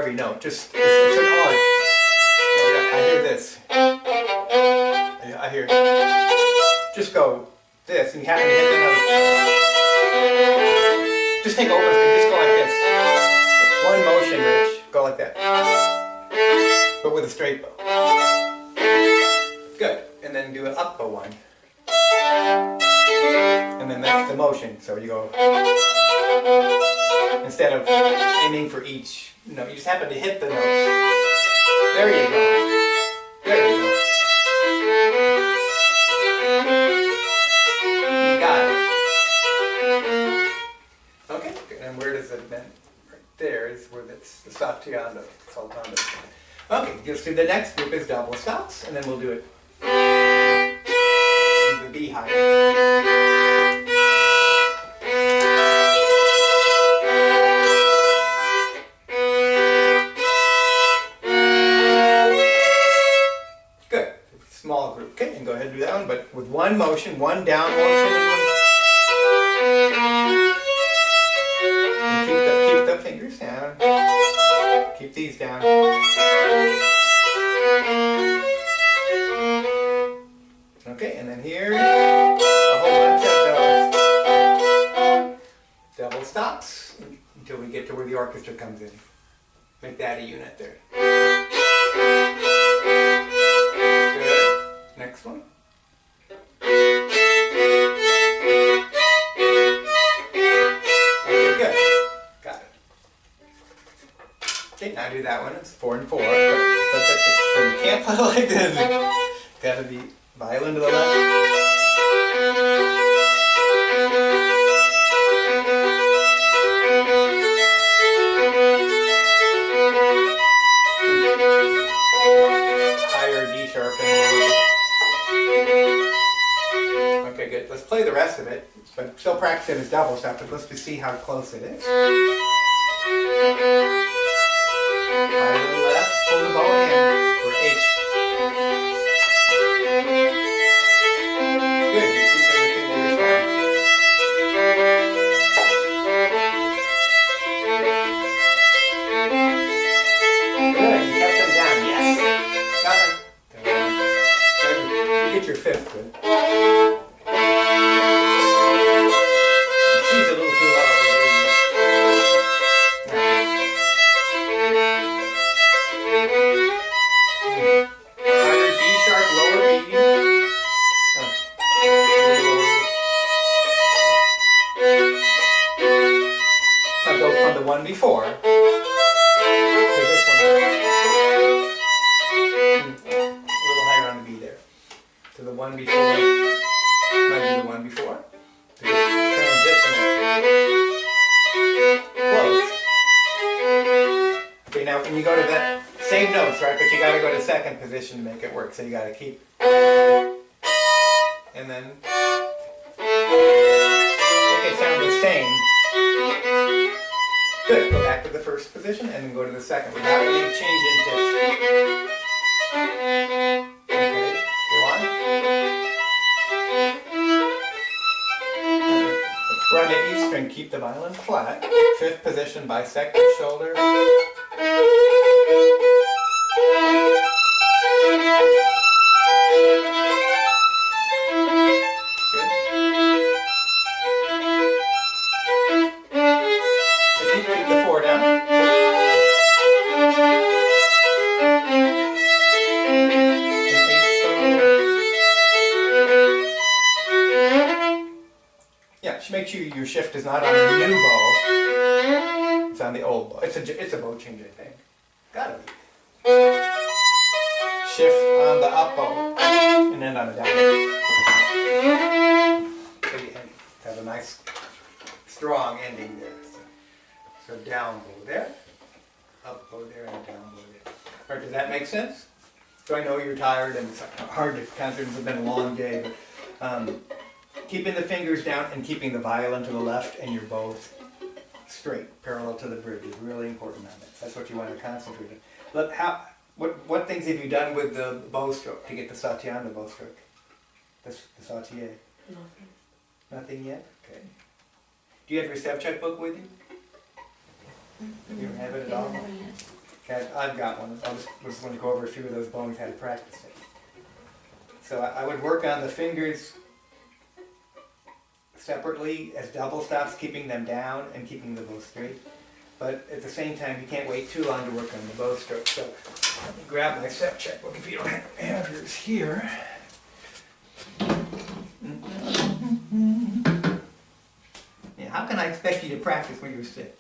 every note. Just it's an arc. I hear this. I hear. Just go this, and you happen to hit the note. Just take open string. Just go like this. One motion, Rich. Go like that. But with a straight bow. Good. And then do an up bow one. And then that's the motion. So you go. Instead of aiming for each note, you just happen to hit the note. There you go. There you go. You got it. Okay, and where does it then? Right there is where that's the Satyanda, Sultana. Okay, you'll see the next group is double stops, and then we'll do it. The B higher. Small group. Okay, and go ahead and do that one, but with one motion, one down motion, and keep the fingers down. Keep these down. Okay, and then here, a whole bunch of those double stops until we get to where the orchestra comes in. Make that a unit there. Next one. Okay, good. Got it. Okay, now do that one. It's 4 and 4. But you can't play like this. Gotta be violin to the left. Higher D sharp and lower. Okay, good. Let's play the rest of it, but still practice it as double stop, but let's just see how close it is. Violin left, pull the bow in for H. Good, you keep everything where you're starting. Good, you kept them down, yes. Got them. You get your fifth, good. She's a little too low. Higher D sharp, lower B. Now go from the one before to this one. A little higher on the B there. To the one before. Might be the one before. To transition it. Close. Okay, now when you go to that same notes, right? But you got to go to second position to make it work. So you got to keep. And then make it sound the same. Good. Go back to the first position and then go to the second without any change in pitch. Okay. Go on. Run the E string, keep the violin flat. Fifth position, bisect the shoulder. Good. Keep the 4 down. Yeah, make sure your shift is not on the new bow. It's on the old bow. It's a bow change, I think. Gotta be. Shift on the up bow and then on the down. So you have a nice, strong ending there. So down bow there, up bow there, and down bow there. All right, does that make sense? So I know you're tired and it's hard to concentrate. It's been a long day, but keeping the fingers down and keeping the violin to the left and your bows straight, parallel to the bridge is really important on it. That's what you want to concentrate on. Look, what things have you done with the bow stroke to get the Satyanda bow stroke? The Sautier? Nothing. Nothing yet? Okay. Do you have your step check book with you? You don't have it at all? Okay, I've got one. I just want to go over a few of those bowings, how to practice it. So I would work on the fingers separately as double stops, keeping them down and keeping the bow straight. But at the same time, you can't wait too long to work on the bow stroke. So let me grab my step check book if you don't have yours here. Yeah, how can I expect you to practice when you're sick?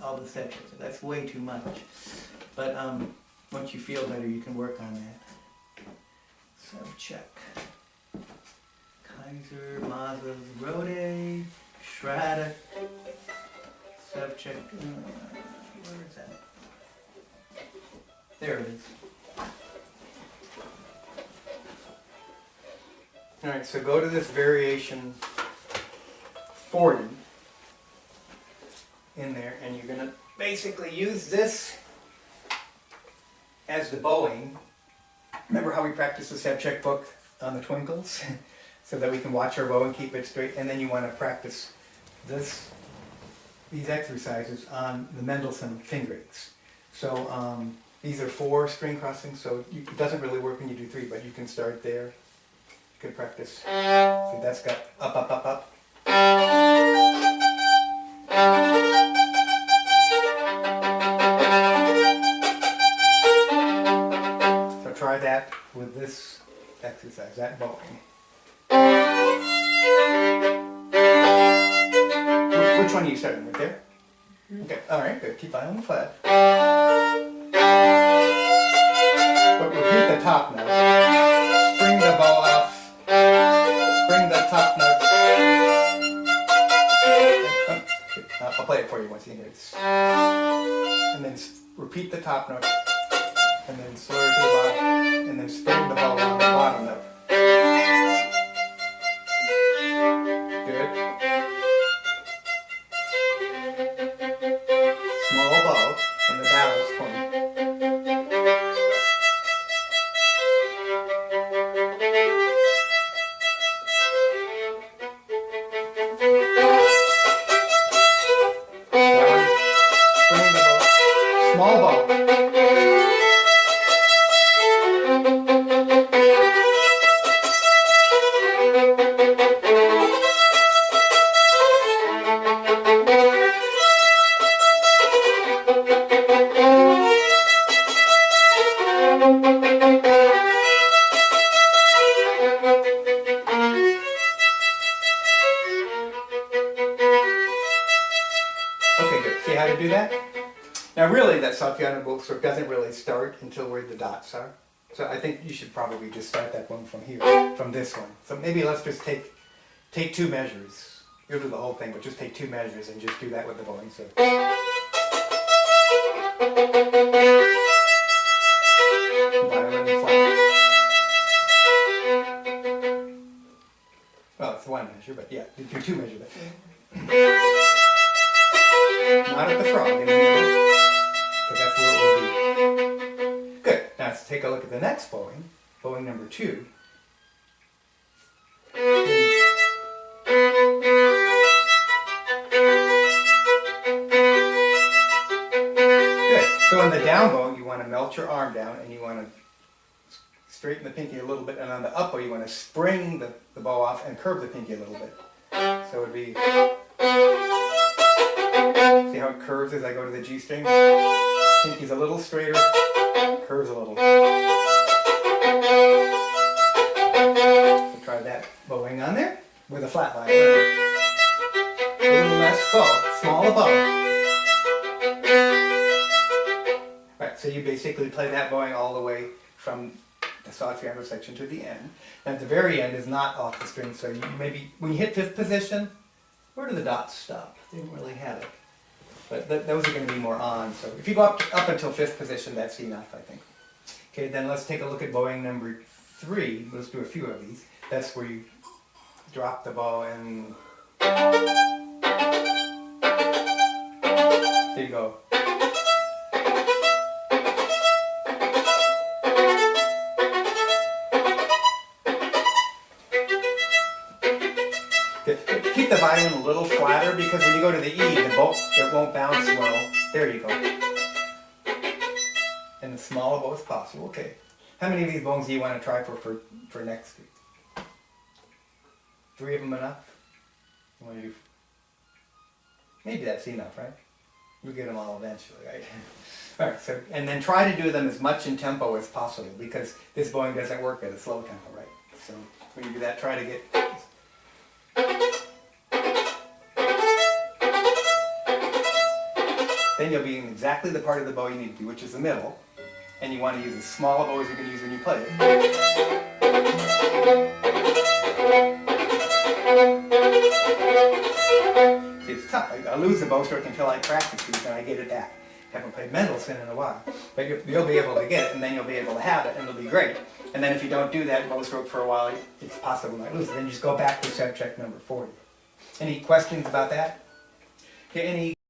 All the step checks, that's way too much. But once you feel better, you can work on that. So check. Kaiser, Mazas, Rode, Schrader, Sevchek, where is that? There it is. Alright, so go to this variation 40 in there, and you're going to basically use this as the bowing. Remember how we practiced the Sevchek book on the twinkles? So that we can watch our bow and keep it straight, and then you want to practice these exercises on the Mendelssohn fingerings. So these are 4 string crossings, so it doesn't really work when you do 3, but you can start there. You can practice. See, that's got up, up, up, up. So try that with this exercise, that bowing. Which one are you starting with there? Okay, alright, good. Keep violin flat. But repeat the top note. Spring the bow off. Spring the top note. I'll play it for you once you hear it. And then repeat the top note. And then slur to the bottom. And then spring the bow on the bottom note. Good. Small bow in the balance point. Spring the bow. Small bow. Okay, good. See how to do that? Now really, that Sophiano bow stroke doesn't really start until where the dots are. So I think you should probably just start that one from here, from this one. So maybe let's just take 2 measures. You'll do the whole thing, but just take 2 measures and just do that with the bowing. So. Violin flat. Well, it's 1 measure, but yeah, do 2 measure that. Not at the frog, in the middle, because that's where it will be. Good. Now let's take a look at the next bowing, bowing number 2. Good. So on the down bow, you want to melt your arm down, and you want to straighten the pinky a little bit, and on the up bow, you want to spring the bow off and curve the pinky a little bit. So it would be... See how it curves as I go to the G string? Pinky's a little straighter, curves a little. So try that bowing on there with a flat line. A little less bow, smaller bow. Right, so you basically play that bowing all the way from the Sophiano section to the end. And at the very end is not off the string, so you maybe, when you hit 5th position, where do the dots stop? They didn't really have it. But those are going to be more on. So if you go up until 5th position, that's enough, I think. Okay, then let's take a look at bowing number 3. Let's do a few of these. That's where you drop the bow and... There you go. Keep the violin a little flatter, because when you go to the E, the bow, it won't bounce well. There you go. small a bow as possible. Okay. How many of these bones do you want to try for next week? 3 of them enough? You want to do? Maybe that's enough, right? You'll get them all eventually, right? All right, so, and then try to do them as much in tempo as possible, because this bowing doesn't work at a slow tempo, right? So when you do that, try to get... Then you'll be in exactly the part of the bow you need to do, which is the middle, and you want to use as small a bow as you can use when you play it. It's tough. I lose the bow stroke until I practice these and I get it back. Haven't played Mendelssohn in a while. But you'll be able to get it, and then you'll be able to have it, and it'll be great. And then if you don't do that bow stroke for a while, it's possible you might lose it. Then you just go back to subject number 40. Any questions about that? Okay, any